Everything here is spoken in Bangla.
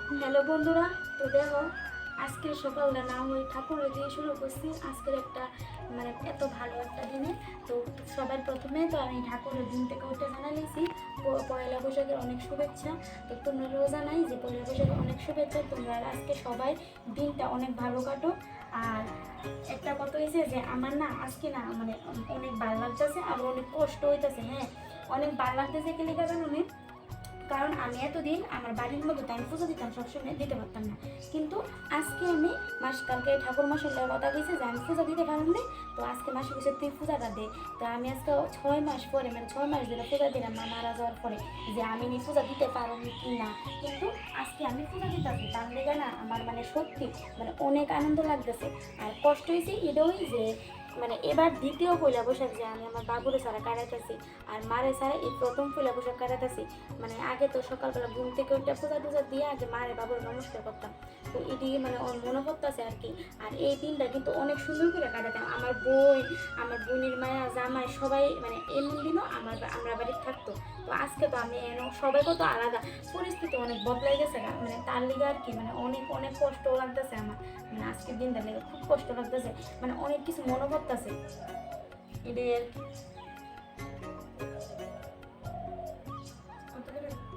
হ্যালো বন্ধুরা, তো দেখো আজকে সকালটা না হয়ে ঠাকুরের দিয়ে শুরু করছি আজকের একটা এত ভালো একটা দিনে। তো সবার প্রথমে তো আমি ঠাকুরের দিন থেকে উঠে জানাইছি পয়লা বৈশাখের অনেক শুভেচ্ছা। তো তোমরাও জানাই যে পয়লা বৈশাখের অনেক শুভেচ্ছা, তোমরা আজকে সবাই দিনটা অনেক ভালো কাটো। আর একটা কথা হয়েছে যে আমার না আজকে না অনেক ভালো লাগতেছে, আবার অনেক কষ্ট হইতেছে। হ্যাঁ, অনেক ভালো লাগতেছে কি লেগে জানো না? কারণ আমি এতদিন আমার বাড়ির মধ্যে তো আমি পুজো দিতাম, সবসময় দিতে পারতাম না। কিন্তু আজকে আমি কালকে ঠাকুর মাসের কথা কইছে যে আমি পূজা দিতে পারলাম না। তো আজকে মাসে বসে তুই পূজাটা দে। তো আমি আজকে 6 মাস পরে 6 মাস ধরে পূজা দিলাম মা মারা যাওয়ার পরে, যে আমি নি পূজা দিতে পারলাম কি না। কিন্তু আজকে আমি পূজা দিতেছি, তার লেগে না আমার সত্যি অনেক আনন্দ লাগতেছে। আর কষ্ট হয়েছে এটাই যে এবার দ্বিতীয় পয়লা বৈশাখ যে আমি আমার বাবুরে ছাড়া কাটাইতেছি আর মারে ছাড়া এই প্রথম পয়লা বৈশাখ কাটাইতেছি। আগে তো সকালবেলা ঘুম থেকে ওইটা পূজা টুজা দিয়ে আগে মারে বাবুর নমস্কার করতাম। তো এটি ওর মনে পড়তেছে আর কি। আর এই দিনটা কিন্তু অনেক সুন্দর করে কাটাতাম। আমার বোন, আমার বোনের মায়া জামাই সবাই এমন দিনও আমরা বাড়িতে থাকতো। তো আজকে তো আমি সবাই কত আলাদা, পরিস্থিতি অনেক বদলাই গেছে তার লিগে আর কি অনেক অনেক কষ্ট লাগতেছে আমার। আজকের দিনটা লেগে খুব কষ্ট লাগতেছে, অনেক কিছু মনে পড়তেছে এটাই আর কি।